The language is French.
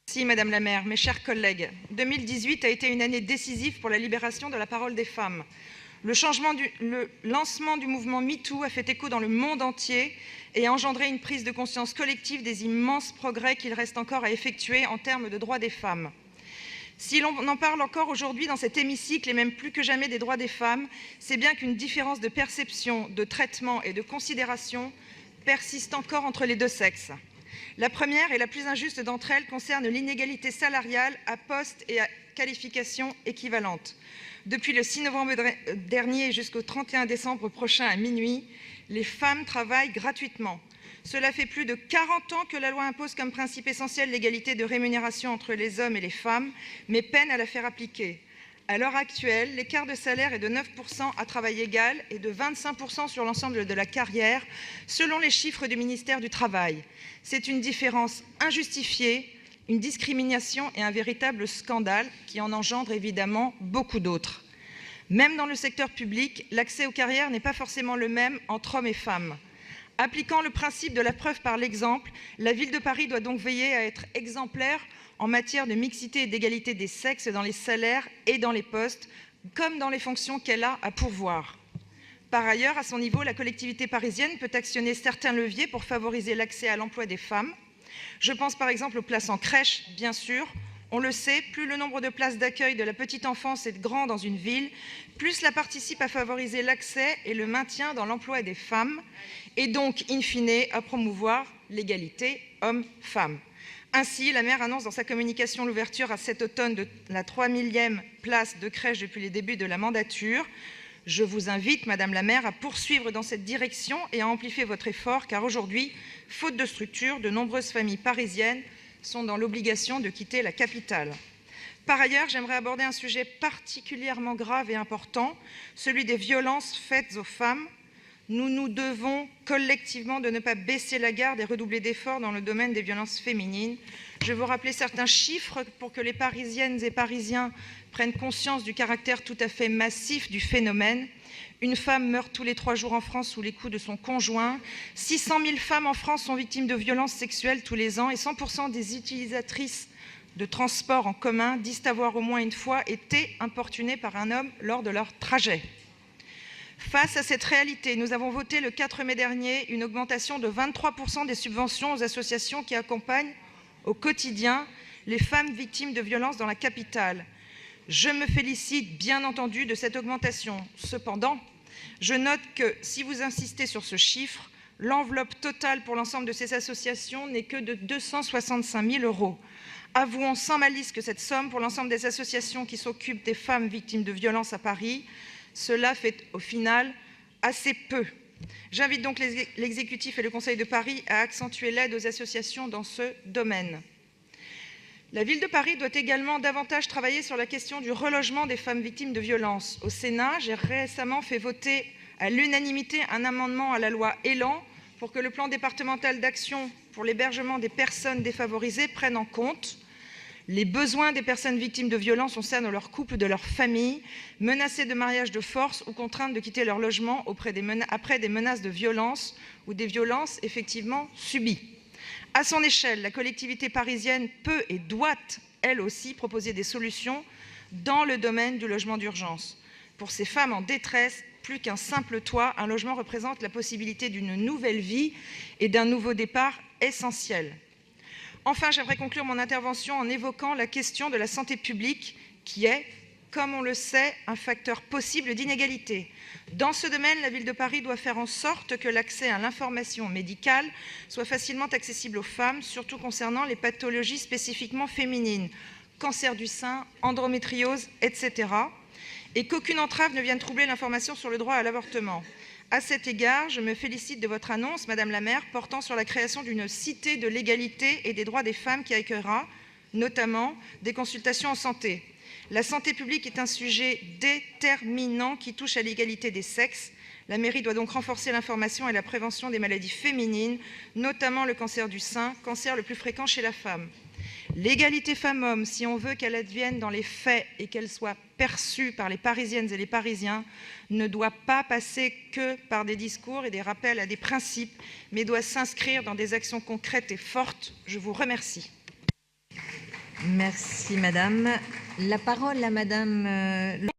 Merci Madame la maire, mes chers collègues. 2018 a été une année décisive pour la libération de la parole des femmes. Le lancement du mouvement MeToo a fait écho dans le monde entier et a engendré une prise de conscience collective des immenses progrès qu'il reste encore à effectuer en termes de droits des femmes. Si l'on en parle encore aujourd'hui dans cet hémicycle et même plus que jamais des droits des femmes, c'est bien qu'une différence de perception, de traitement et de considération persiste encore entre les deux sexes. La première et la plus injuste d'entre elles concerne l'inégalité salariale à poste et à qualification équivalente. Depuis le 6 novembre dernier jusqu'au 31 décembre prochain à minuit, les femmes travaillent gratuitement. Cela fait plus de 40 ans que la loi impose comme principe essentiel l'égalité de rémunération entre les hommes et les femmes, mais peine à la faire appliquer. À l'heure actuelle, l'écart de salaire est de 9% à travail égal et de 25% sur l'ensemble de la carrière, selon les chiffres du ministère du Travail. C'est une différence injustifiée, une discrimination et un véritable scandale qui en engendre évidemment beaucoup d'autres. Même dans le secteur public, l'accès aux carrières n'est pas forcément le même entre hommes et femmes. Appliquant le principe de la preuve par l'exemple, la Ville de Paris doit donc veiller à être exemplaire en matière de mixité et d'égalité des sexes dans les salaires et dans les postes, comme dans les fonctions qu'elle a à pourvoir. Par ailleurs, à son niveau, la collectivité parisienne peut actionner certains leviers pour favoriser l'accès à l'emploi des femmes. Je pense par exemple aux places en crèche, bien sûr. On le sait, plus le nombre de places d'accueil de la petite enfance est grand dans une ville, plus cela participe à favoriser l'accès et le maintien dans l'emploi des femmes, et donc, in fine, à promouvoir l'égalité hommes-femmes. Ainsi, la maire annonce dans sa communication l'ouverture à cet automne de la 3000e place de crèche depuis les débuts de la mandature. Je vous invite, Madame la maire, à poursuivre dans cette direction et à amplifier votre effort, car aujourd'hui, faute de structure, de nombreuses familles parisiennes sont dans l'obligation de quitter la capitale. Par ailleurs, j'aimerais aborder un sujet particulièrement grave et important, celui des violences faites aux femmes. Nous nous devons collectivement de ne pas baisser la garde et redoubler d'efforts dans le domaine des violences féminines. Je vais vous rappeler certains chiffres pour que les Parisiennes et Parisiens prennent conscience du caractère tout à fait massif du phénomène. Une femme meurt tous les 3 jours en France sous les coups de son conjoint. 600 000 femmes en France sont victimes de violences sexuelles tous les ans et 100% des utilisatrices de transports en commun disent avoir au moins une fois été importunées par un homme lors de leur trajet. Face à cette réalité, nous avons voté le 4 mai dernier une augmentation de 23% des subventions aux associations qui accompagnent au quotidien les femmes victimes de violences dans la capitale. Je me félicite bien entendu de cette augmentation. Cependant, je note que si vous insistez sur ce chiffre, l'enveloppe totale pour l'ensemble de ces associations n'est que de 265 000 €. Avouons sans malice que cette somme pour l'ensemble des associations qui s'occupent des femmes victimes de violences à Paris, cela fait au final assez peu. J'invite donc l'exécutif et le Conseil de Paris à accentuer l'aide aux associations dans ce domaine. La Ville de Paris doit également davantage travailler sur la question du relogement des femmes victimes de violences. Au Sénat, j'ai récemment fait voter à l'unanimité un amendement à la loi ÉLAN pour que le plan départemental d'action pour l'hébergement des personnes défavorisées prenne en compte les besoins des personnes victimes de violences au sein de leur couple, de leur famille, menacées de mariage de force ou contraintes de quitter leur logement après des menaces de violence ou des violences effectivement subies. À son échelle, la collectivité parisienne peut et doit, elle aussi, proposer des solutions dans le domaine du logement d'urgence. Pour ces femmes en détresse, plus qu'un simple toit, un logement représente la possibilité d'une nouvelle vie et d'un nouveau départ essentiel. Enfin, j'aimerais conclure mon intervention en évoquant la question de la santé publique qui est, comme on le sait, un facteur possible d'inégalité. Dans ce domaine, la Ville de Paris doit faire en sorte que l'accès à l'information médicale soit facilement accessible aux femmes, surtout concernant les pathologies spécifiquement féminines, cancer du sein, endométriose, etc., et qu'aucune entrave ne vienne troubler l'information sur le droit à l'avortement. À cet égard, je me félicite de votre annonce, Madame la maire, portant sur la création d'une cité de l'égalité et des droits des femmes qui accueillera notamment des consultations en santé. La santé publique est un sujet déterminant qui touche à l'égalité des sexes. La mairie doit donc renforcer l'information et la prévention des maladies féminines, notamment le cancer du sein, cancer le plus fréquent chez la femme. L'égalité femmes-hommes, si on veut qu'elle advienne dans les faits et qu'elle soit perçue par les Parisiennes et les Parisiens, ne doit pas passer que par des discours et des rappels à des principes, mais doit s'inscrire dans des actions concrètes et fortes. Je vous remercie. Merci madame. La parole à madame